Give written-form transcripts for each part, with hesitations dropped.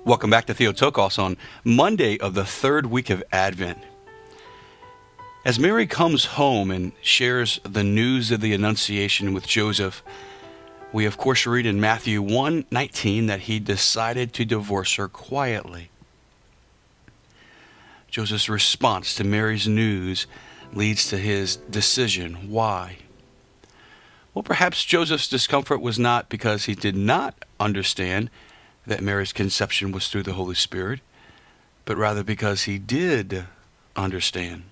Welcome back to Theotokos on Monday of the third week of Advent. As Mary comes home and shares the news of the Annunciation with Joseph, we of course read in Matthew 1:19 that he decided to divorce her quietly. Joseph's response to Mary's news leads to his decision. Why? Well, perhaps Joseph's discomfort was not because he did not understand that Mary's conception was through the Holy Spirit, but rather because he did understand.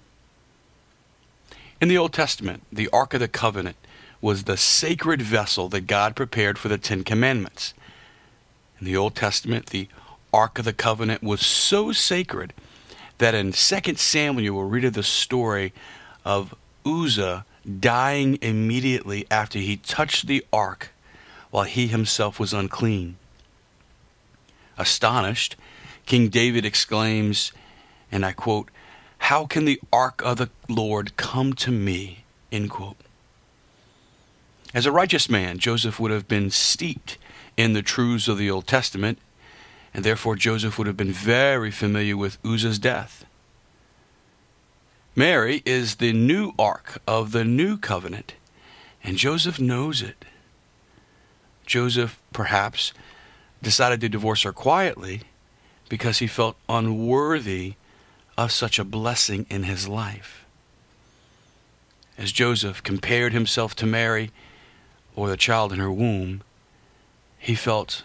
In the Old Testament, the Ark of the Covenant was the sacred vessel that God prepared for the Ten Commandments. In the Old Testament, the Ark of the Covenant was so sacred that in 2 Samuel we'll read of the story of Uzzah dying immediately after he touched the Ark while he himself was unclean. Astonished, King David exclaims, and I quote, "How can the ark of the Lord come to me?" End quote. As a righteous man, Joseph would have been steeped in the truths of the Old Testament, and therefore Joseph would have been very familiar with Uzzah's death. Mary is the new ark of the new covenant, and Joseph knows it. Joseph, perhaps, decided to divorce her quietly because he felt unworthy of such a blessing in his life. As Joseph compared himself to Mary or the child in her womb, he felt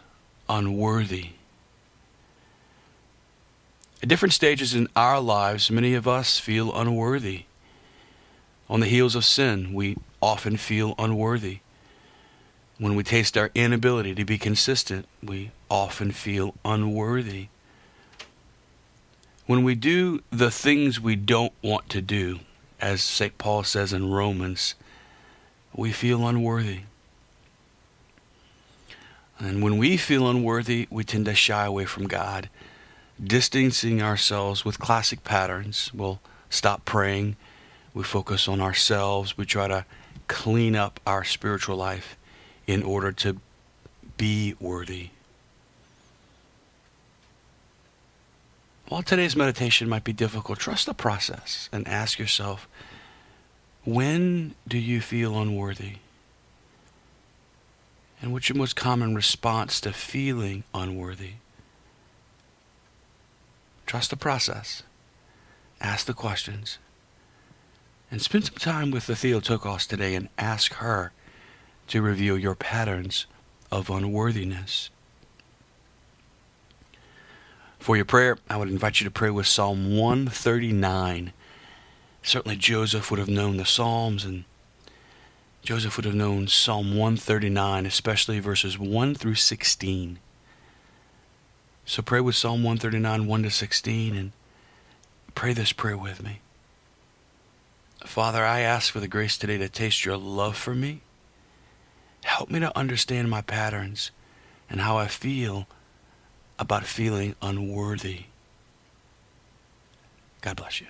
unworthy. At different stages in our lives, many of us feel unworthy. On the heels of sin, we often feel unworthy. When we taste our inability to be consistent, we often feel unworthy. When we do the things we don't want to do, as St. Paul says in Romans, we feel unworthy. And when we feel unworthy, we tend to shy away from God, distancing ourselves with classic patterns. We'll stop praying. We focus on ourselves. We try to clean up our spiritual life in order to be worthy. While today's meditation might be difficult, trust the process and ask yourself, when do you feel unworthy? And what's your most common response to feeling unworthy? Trust the process. Ask the questions. And spend some time with the Theotokos today and ask her to reveal your patterns of unworthiness. For your prayer, I would invite you to pray with Psalm 139. Certainly Joseph would have known the Psalms, and Joseph would have known Psalm 139, especially verses 1 through 16. So pray with Psalm 139, 1 to 16, and pray this prayer with me. Father, I ask for the grace today to taste your love for me. Help me to understand my patterns and how I feel about feeling unworthy. God bless you.